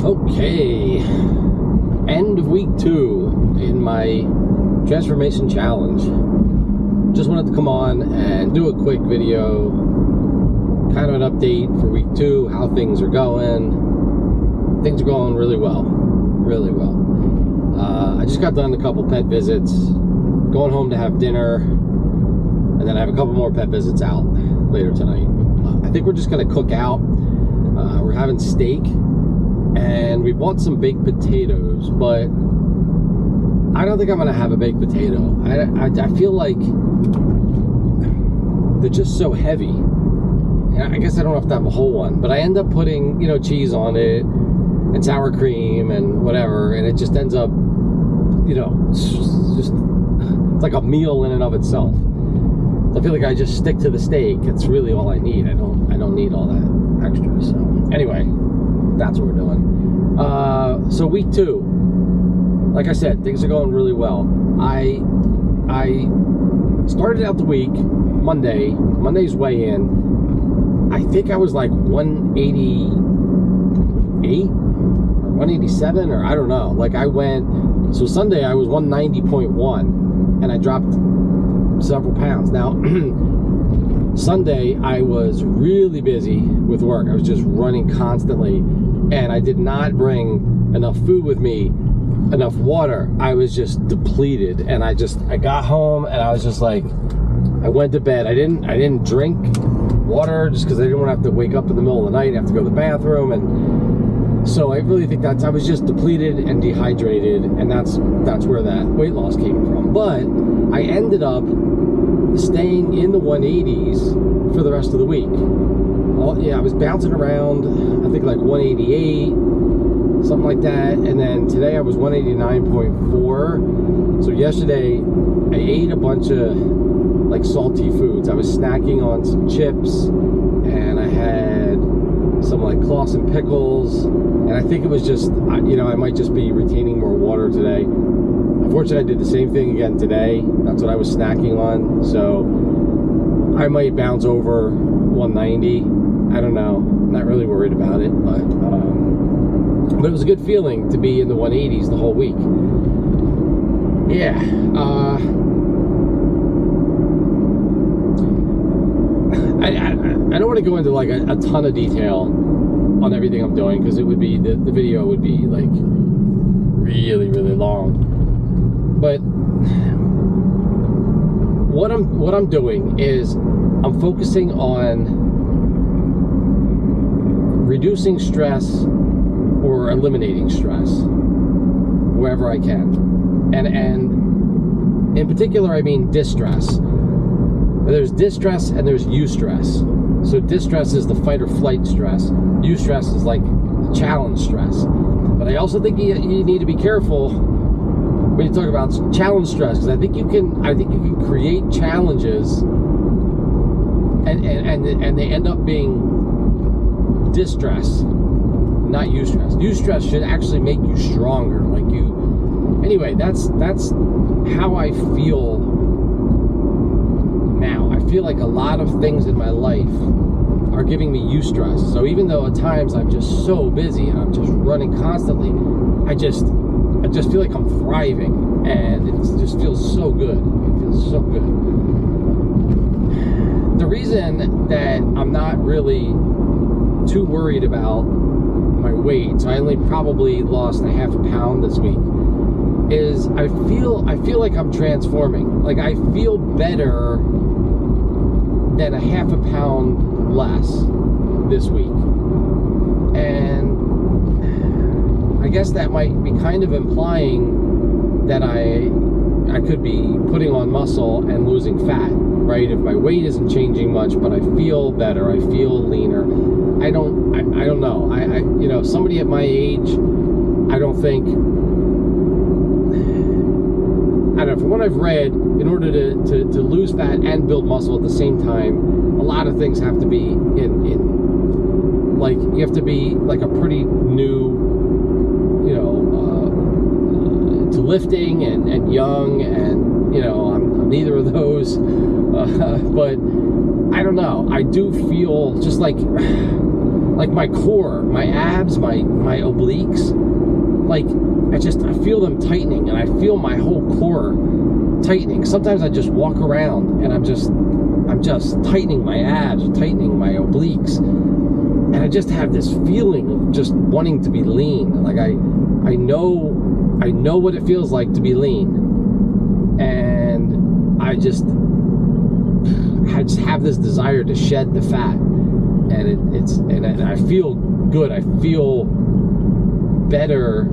Okay, end of week 2 in my transformation challenge. Just wanted to come on and do a quick video, kind of an update for week 2, how things are going. Things are going really well, really well. I just got done a couple pet visits, going home to have dinner, and then I have a couple more pet visits out later tonight. I think we're just gonna cook out. We're having steak, and we bought some baked potatoes, but I don't think I'm gonna have a baked potato. I feel like they're just so heavy. I guess I don't have to have a whole one, but I end up putting, cheese on it and sour cream and whatever, and it just ends up, it's like a meal in and of itself. I feel like I just stick to the steak. It's really all I need. I don't need all that extra. So anyway, that's what we're doing. So week 2, like I said, things are going really well. I started out the week Monday's weigh in. I think I was like 188 or 187, or I don't know. Like so Sunday I was 190.1, and I dropped several pounds. Now Sunday I was really busy with work. I was just running constantly, and I did not bring enough food with me, enough water. I was just depleted, and I got home and I was just like, I went to bed. I didn't drink water just because I didn't want to have to wake up in the middle of the night and have to go to the bathroom. And so I really think I was just depleted and dehydrated, and that's where that weight loss came from. But I ended up staying in the 180s for the rest of the week. I was bouncing around, I think like 188, something like that, and then today I was 189.4. So yesterday I ate a bunch of like salty foods. I was snacking on some chips, and I had some like Claussen pickles, and I think it was just, I might just be retaining more water today. Unfortunately, I did the same thing again today. That's what I was snacking on, so I might bounce over 190. I don't know. I'm not really worried about it, but it was a good feeling to be in the 180s the whole week. Yeah. I don't want to go into like a ton of detail on everything I'm doing, because it would be the video would be like really, really long. But what I'm doing is I'm focusing on reducing stress or eliminating stress wherever I can, and in particular I mean distress. There's distress and there's eustress. So distress is the fight or flight stress. Eustress is like challenge stress. But I also think you need to be careful when you talk about challenge stress, because I think you can create challenges and they end up being distress, not eustress. Eustress should actually make you stronger. Anyway, that's how I feel now. I feel like a lot of things in my life are giving me eustress. So even though at times I'm just so busy and I'm just running constantly, I just feel like I'm thriving, and it just feels so good. It feels so good. The reason that I'm not really too worried about my weight, so I only probably lost a half a pound this week, is I feel like I'm transforming. Like I feel better than a half a pound less this week. And I guess that might be kind of implying that I could be putting on muscle and losing fat, right? If my weight isn't changing much, but I feel better, I feel leaner. I don't know. Somebody at my age, I don't think, from what I've read, in order to lose fat and build muscle at the same time, a lot of things have to be in like, you have to be like a pretty new, to lifting and young, and I'm neither of those, but I don't know. I do feel just like like my core, my abs, my obliques, like I feel them tightening, and I feel my whole core tightening. Sometimes I just walk around and I'm just tightening my abs, tightening my obliques, and I just have this feeling of just wanting to be lean. Like I know what it feels like to be lean, and I just have this desire to shed the fat, and I feel good. I feel better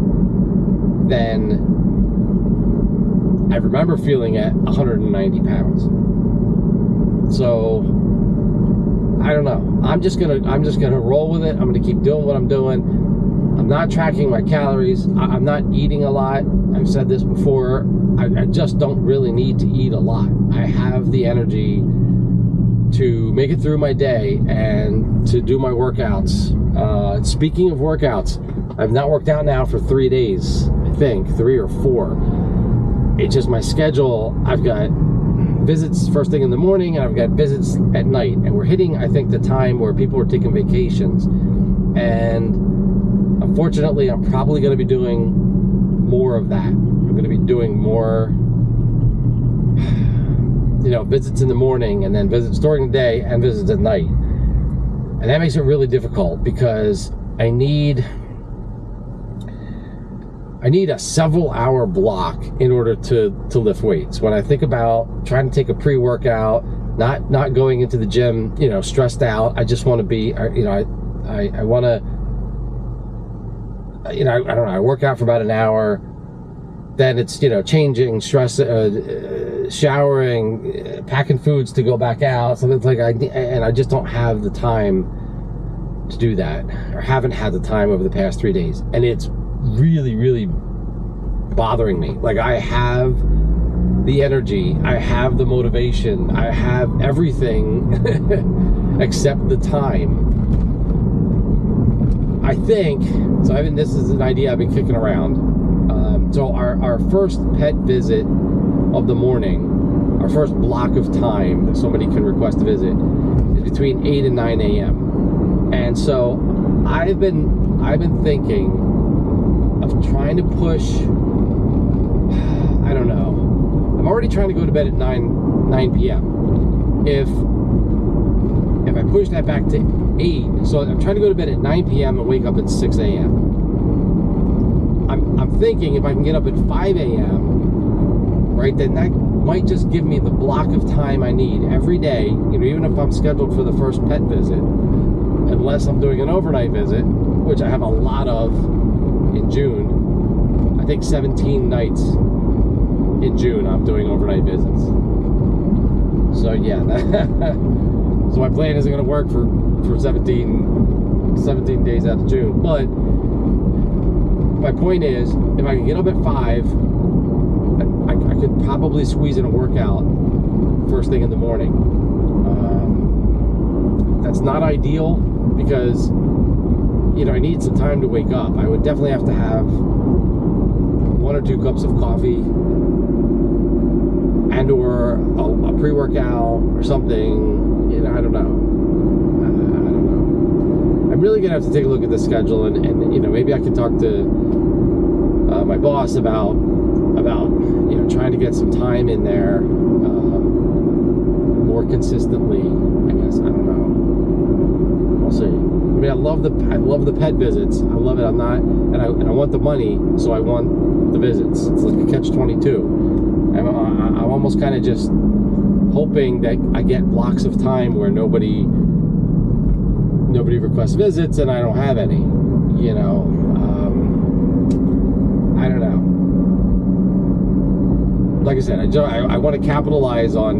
than I remember feeling at 190 pounds. So I don't know. I'm just gonna roll with it. I'm gonna keep doing what I'm doing. I'm not tracking my calories. I'm not eating a lot. I've said this before. I just don't really need to eat a lot. I have the energy to make it through my day and to do my workouts. Speaking of workouts, I've not worked out now for 3 days, I think, 3 or 4. It's just my schedule. I've got visits first thing in the morning, and I've got visits at night, and we're hitting, I think, the time where people are taking vacations, and unfortunately I'm probably going to be doing more of that. I'm going to be doing more, visits in the morning, and then visits during the day, and visits at night, and that makes it really difficult because I need a several hour block in order to lift weights. When I think about trying to take a pre-workout, not going into the gym, stressed out, I just want to be, I want to, I don't know, I work out for about an hour, then it's, changing, showering, packing foods to go back out. So it's like, I just don't have the time to do that, or haven't had the time over the past 3 days. And it's really, really bothering me. Like, I have the energy, I have the motivation, I have everything except the time. I think, so this is an idea I've been kicking around. So our first pet visit of the morning, our first block of time that somebody can request a visit, is between 8 and 9 a.m. And so I've been thinking of trying to push, I don't know, I'm already trying to go to bed at 9 p.m. If I push that back to 8, so I'm trying to go to bed at 9 p.m. and wake up at 6 a.m. I'm thinking if I can get up at 5 a.m., right, then that might just give me the block of time I need every day, even if I'm scheduled for the first pet visit, unless I'm doing an overnight visit, which I have a lot of in June. I think 17 nights in June I'm doing overnight visits. So yeah, so my plan isn't going to work for 17 days out of June. But my point is, if I can get up at 5, I could probably squeeze in a workout first thing in the morning. That's not ideal because I need some time to wake up. I would definitely have to have 1 or 2 cups of coffee and or a pre-workout or something. I don't know. I'm really gonna have to take a look at the schedule, and maybe I can talk to my boss about trying to get some time in there more consistently. I guess, I don't know. We'll see. I mean, I love the pet visits. I love it. And I want the money, so I want the visits. It's like a catch-22. I'm almost kind of just hoping that I get blocks of time where nobody requests visits and I don't have any. I don't know. Like I said, I want to capitalize on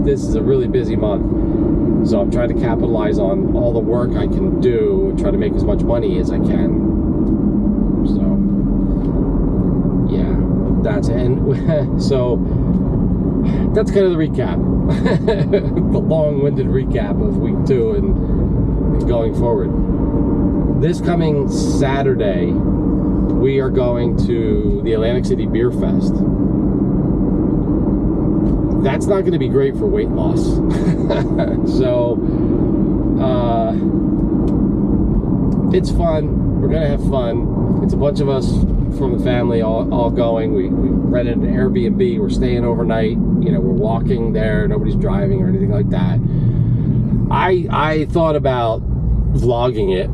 this is a really busy month. So I'm trying to capitalize on all the work I can do and try to make as much money as I can. So, yeah, that's it. And so that's kind of the recap. The long-winded recap of week 2 and going forward. This coming Saturday, we are going to the Atlantic City Beer Fest. That's not going to be great for weight loss. So, it's fun. We're gonna have fun. It's a bunch of us from the family all going. We rented an Airbnb. We're staying overnight. You know, we're walking there. Nobody's driving or anything like that. I thought about vlogging it,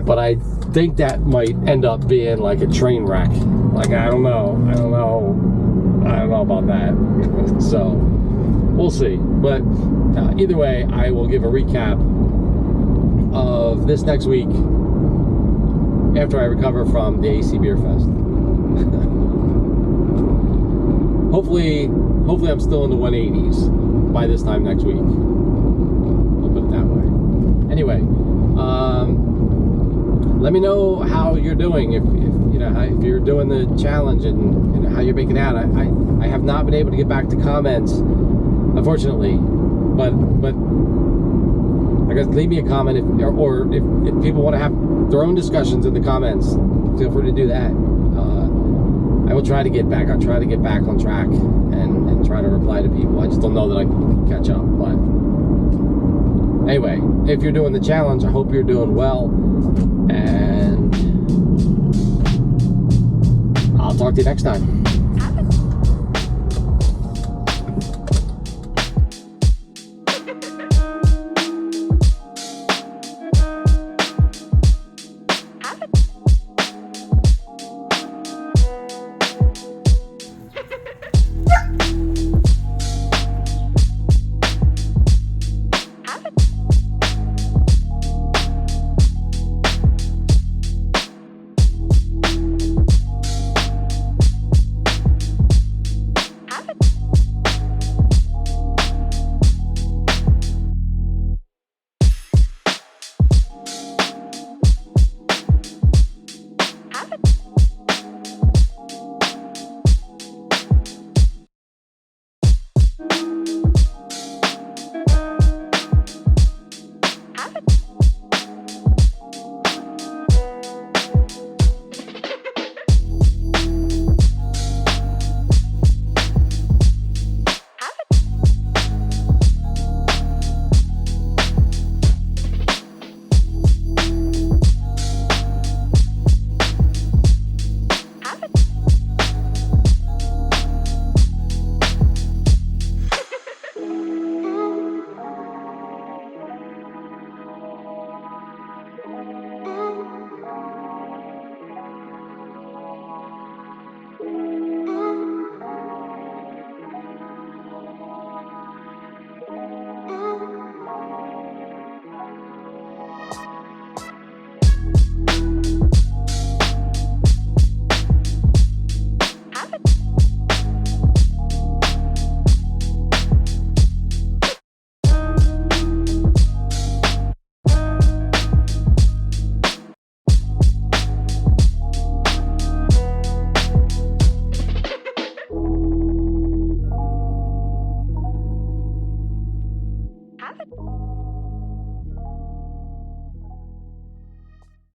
but I think that might end up being like a train wreck. Like, I don't know about that. So we'll see. But either way, I will give a recap of this next week after I recover from the AC Beer Fest. hopefully I'm still in the 180s by this time next week. I'll put it that way. Anyway, let me know how you're doing, if you know, if you're doing the challenge and how you're making out. I have not been able to get back to comments, unfortunately, but I guess leave me a comment if people want to have their own discussions in the comments. Feel free to do that. I will try to get back. I'll try to get back on track and try to reply to people. I just don't know that I can catch up. But anyway, if you're doing the challenge, I hope you're doing well. And I'll talk to you next time.